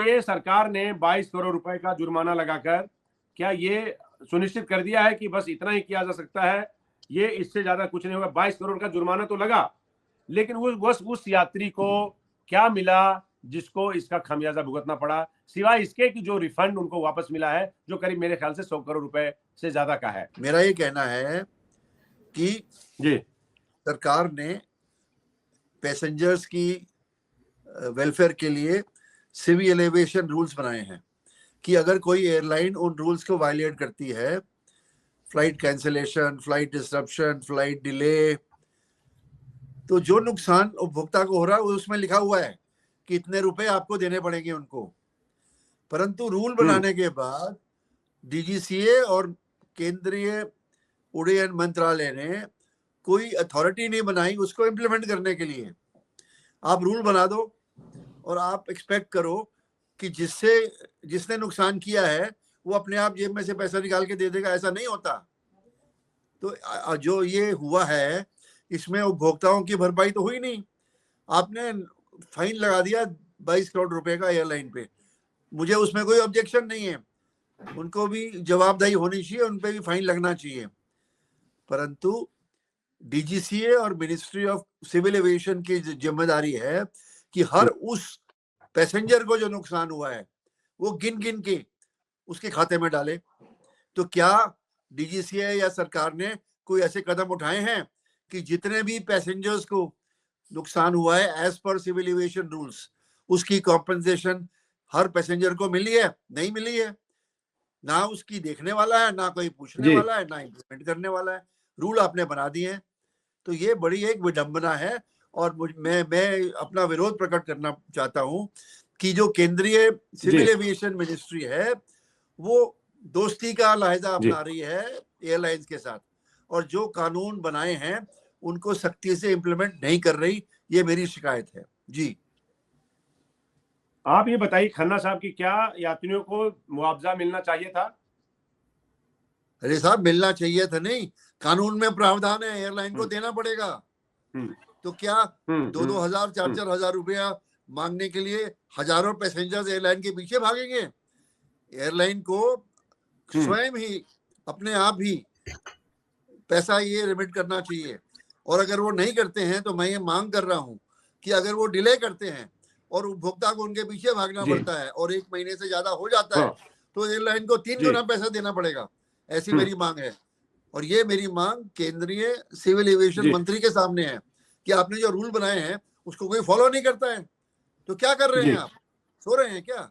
ये सरकार ने 22 करोड़ रुपए का जुर्माना लगाकर क्या ये सुनिश्चित कर दिया है कि बस इतना ही किया जा सकता है, ये इससे ज्यादा कुछ नहीं होगा? 22 करोड़ का जुर्माना तो लगा, लेकिन उस यात्री को क्या मिला जिसको इसका खमियाजा भुगतना पड़ा, सिवाय इसके कि जो रिफंड उनको वापस मिला है, जो करीब मेरे ख्याल से 100 करोड़ रुपए से ज्यादा का है। मेरा ये कहना है कि जी, सरकार ने पैसेंजर्स की वेलफेयर के लिए सिविल एलिवेशन रूल्स बनाए हैं कि अगर कोई एयरलाइन उन रूल्स को वायलेट करती है, flight cancellation, flight disruption, flight delay, तो जो नुकसान उपभोक्ता को हो रहा है उसमें लिखा हुआ है कि इतने रुपए आपको देने पड़ेंगे उनको। परंतु रूल बनाने के बाद डीजीसीए और केंद्रीय उड्डयन मंत्रालय ने कोई अथॉरिटी नहीं बनाई उसको इम्प्लीमेंट करने के लिए। आप रूल बना दो और आप एक्सपेक्ट करो कि जिसने नुकसान किया है वो अपने आप जेब में से पैसा निकाल के दे देगा, ऐसा नहीं होता। तो जो ये हुआ है इसमें उपभोक्ताओं की भरपाई तो हुई नहीं। आपने फाइन लगा दिया 22 करोड़ रुपए का एयरलाइन पे, मुझे उसमें कोई ऑब्जेक्शन नहीं है, उनको भी जवाबदेही होनी चाहिए, उन पे भी फाइन लगना चाहिए। परंतु डीजीसीए और मिनिस्ट्री ऑफ सिविल एविएशन की जिम्मेदारी है कि हर उस पैसेंजर को जो नुकसान हुआ है वो गिन गिन के उसके खाते में डाले। तो क्या डीजीसीए या सरकार ने कोई ऐसे कदम उठाए हैं कि जितने भी पैसेंजर्स को नुकसान हुआ है एज पर सिविल एविएशन रूल्स उसकी कॉम्पेंसेशन हर पैसेंजर को मिली है? नहीं मिली है। ना उसकी देखने वाला है, ना कोई पूछने वाला है, ना इम्प्लीमेंट करने वाला है। रूल आपने बना दिए हैं। तो ये बड़ी एक विडंबना है और मैं अपना विरोध प्रकट करना चाहता हूं कि जो केंद्रीय सिविल एविएशन मिनिस्ट्री है वो दोस्ती का लहजा अपना रही है एयरलाइंस के साथ, और जो कानून बनाए हैं उनको सख्ती से इम्प्लीमेंट नहीं कर रही। ये मेरी शिकायत है। जी, आप ये बताइए खन्ना साहब कि क्या यात्रियों को मुआवजा मिलना चाहिए था? अरे साहब, मिलना चाहिए था नहीं, कानून में प्रावधान है एयरलाइन को देना पड़ेगा। तो क्या 2-2 हजार 4-4 हजार रुपया मांगने के लिए हजारों पैसेंजर्स एयरलाइन के पीछे भागेंगे? एयरलाइन को स्वयं ही अपने आप ही पैसा ये रिमिट करना चाहिए। और अगर वो नहीं करते हैं तो मैं ये मांग कर रहा हूं कि अगर वो डिले करते हैं और उपभोक्ता को उनके पीछे भागना पड़ता है और 1 महीने से ज्यादा हो जाता है तो एयरलाइन को 3 गुना पैसा देना पड़ेगा। ऐसी मेरी मांग है। और ये मेरी मांग केंद्रीय सिविल एविएशन मंत्री के सामने है कि आपने जो रूल बनाए हैं उसको कोई फॉलो नहीं करता है। तो क्या कर रहे हैं आप? सो रहे हैं क्या?